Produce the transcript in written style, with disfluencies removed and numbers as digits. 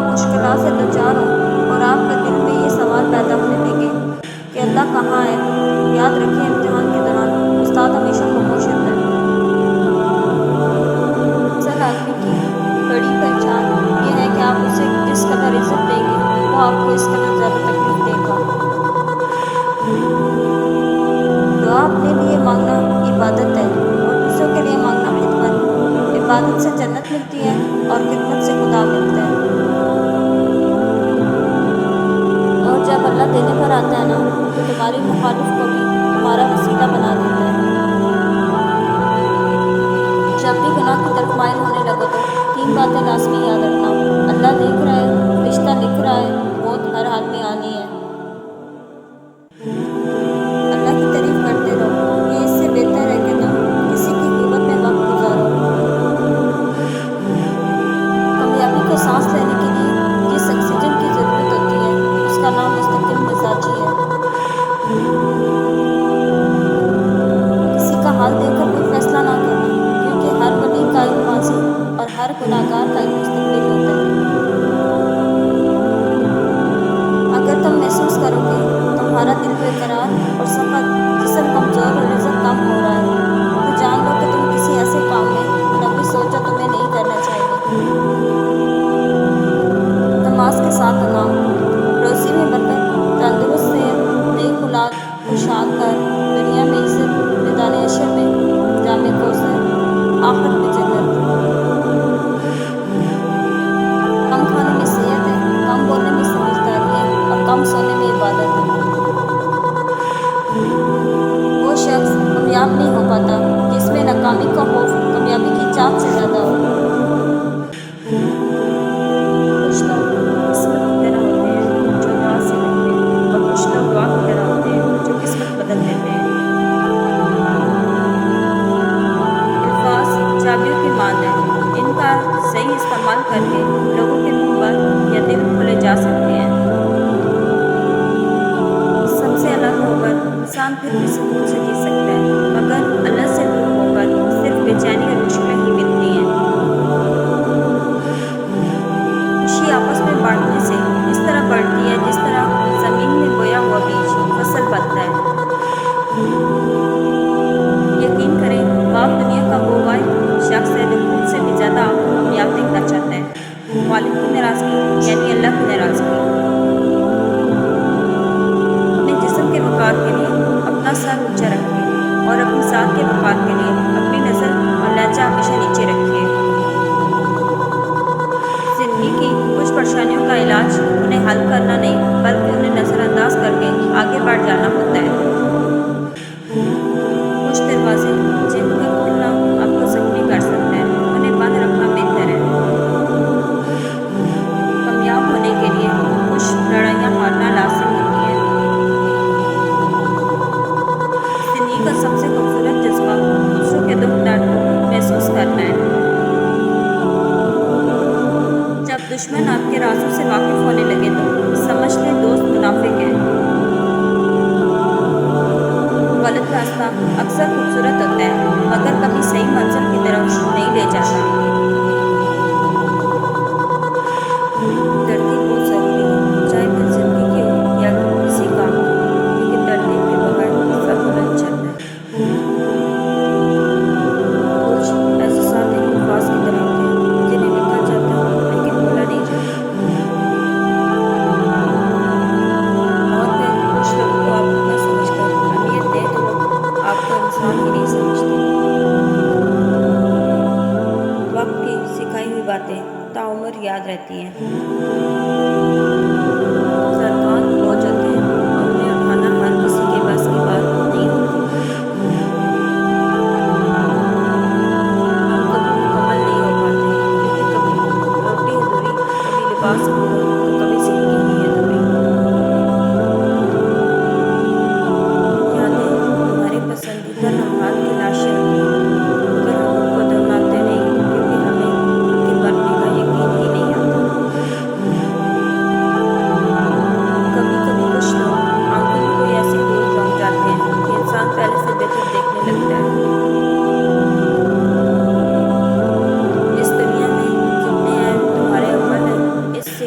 آپ مشکلات سے دوچار ہوں اور آپ کے دل میں یہ سوال پیدا ہونے لگے کہ اللہ کہاں ہے، یاد رکھیں امتحان کے دوران استاد ہمیشہ خاموش ہوتا ہے۔ اصل آدمی کی بڑی پہچان یہ ہے کہ آپ اسے جس قدر عزت دیں گے وہ آپ کو اس قدر زیادہ تکلیف دے گا۔ دعا اپنے لیے مانگنا عبادت ہے اور دوسروں کے لیے مانگنا خدمت۔ عبادت سے جنت ملتی ہے اور خدمت سے خدا ملتا ہے۔ اور جب اللہ دینے پر آتا ہے نا تو تمہاری مخالف کو بھی تمہارا وسیلہ بنا دیتا ہے۔ جب بھی گناہ کی طرف مائل ہونے لگو تو 3 باتیں لازمی یاد رکھنا: اللہ دیکھ رہا ہے، رشتہ لکھ رہا ہے، موت ہر حال میں آنی ہے۔ اللہ کی تعریف کرتے رہو، یہ اس سے بہتر ہے کہ تم کسی کی غیبت میں وقت گزارو۔ کامیابی کو سانس لینے کے لیے جس آکسیجن کی ضرورت ہوتی ہے اس کا نام مستقل مزاجی ہے۔ کسی کا حال دیکھ کر کوئی فیصلہ نہ کرنا، کیونکہ ہر ولی کا ایک ماضی اور ہر گناہگار کا ایک مستقبل ہوتا ہے۔ اگر تم محسوس کرو کہ تمہارا دل بے قرار اور سخت، جسم کمزور اور رزق کم ہو رہا ہے تو جان لو کہ تم کسی ایسے کام میں ملوث ہو جو تمہیں نہیں کرنا چاہیے۔ نماز کے ساتھ انعام: روزی میں برکت، تندرست صحت، نیک اولاد، خوشحال گھر، دنیا میں عزت، میدان حشر میں جام کوثر، آخرت میں جنت۔ کم کھانے میں صحت ہے، کم بولنے میں سمجھداری ہے اور کم سونے میں عبادت ہے۔ وہ شخص کامیاب نہیں ہو پاتا جس میں ناکامی کا خوف کامیابی کی چاہت سے زیادہ ہو۔ کچھ لوگ قسمت کی طرح ہوتے ہیں جو دعا سے ملتے ہیں اور کچھ لوگ دعا کی طرح ہوتے ہیں جو قسمت بدل دیتے ہیں۔ الفاظ چابیوں کی مانند ہیں، ان کا صحیح استعمال کر کے لوگوں کے منہ بند یا دل کھولے جا سکتے ہیں۔ سب سے الگ ہو کر انسان پھر بھی سکون سے جی سکتا ہے، مگر اللہ سے دور ہو کر صرف بے چینی اور مشکلیں ہی ملتی ہیں۔ خوشی آپس میں بانٹنے سے اس طرح بڑھتی ہے جس طرح زمین میں بویا ہوا بیج فصل بنتا ہے۔ یقین کریں، باپ دنیا کا وہ واحد شخص ہے جو خود سے بھی زیادہ آپ کو کامیاب دیکھنا چاہتا ہے۔ خالق کی ناراضگی یعنی اللہ کی ناراضگی۔ اپنے جسم کے وقار کے لیے اپنا سر اونچا رکھیے اور اپنی ذات کے وقار کے لیے اپنی نظر اور لہجہ ہمیشہ نیچے رکھیے۔ زندگی کی کچھ پریشانیوں کا علاج انہیں حل کرنا نہیں بلکہ انہیں نظر انداز کر کے آگے بڑھ جانا ہوتا ہے۔ کچھ دروازے جن کا کھلنا آپ کو زخمی کر سکتا ہے انہیں بند رکھنا بہتر ہے۔ کامیاب ہونے کے لیے کچھ لڑائیاں ہارنا لازم ہوتی ہے۔ زندگی کا سب سے خوبصورت جذبہ دوسروں کے دکھ درد کو محسوس کرنا ہے۔ جب دشمن آپ کے رازوں سے واقف ہونے لگے تو سمجھ لیں دوست منافق ہے۔ غلط راستہ اکثر خوبصورت ہوتا ہے مگر کبھی صحیح منزل کی طرف نہیں لے جاتا۔ ترتیب بہت ضروری ہے، چاہے پھر زندگی کی ہو یا کسی کام کی، کیونکہ ترتیب کے بغیر سب بلند چلتا ہے۔ کچھ احساسات ایک الفاظ کی طرح ہوتے ہیں جنہیں لکھا جاتا ہے لیکن بولا نہیں جاتا۔ اور پھر کچھ لوگوں کو آپ اپنا سمجھ کر اہمیت دیں تو وہ آپ کو انسان ہی نہیں سمجھتے۔ وقت کی سکھائی ہوئی باتیں تاعمر یاد رہتی ہیں۔ سرکان بوجھ ہوتے ہیں اور انہیں اٹھانا ہر کسی کے بس کی بات نہیں ہوتی۔ ہم کبھی مکمل نہیں ہو پاتے کیونکہ کبھی روٹی ادھوری، کبھی لباس پورا تو کبھی زندگی ہی ادھوری۔ یادیں ہمارے پسندیدہ لمحات کی لاشیں ہوتی ہیں مگر ہم ان کو دہراتے نہیں کیونکہ ہمیں ان کے مرنے کا یقین ہی نہیں آتا۔ کبھی کبھی کچھ لوگ آنکھوں میں کوئی ایسی دور جھونک جاتے ہیں کہ انسان پہلے سے بہتر دیکھنے لگتا ہے۔ اس دنیا میں جتنے اہم تمہارے عمل ہیں اس سے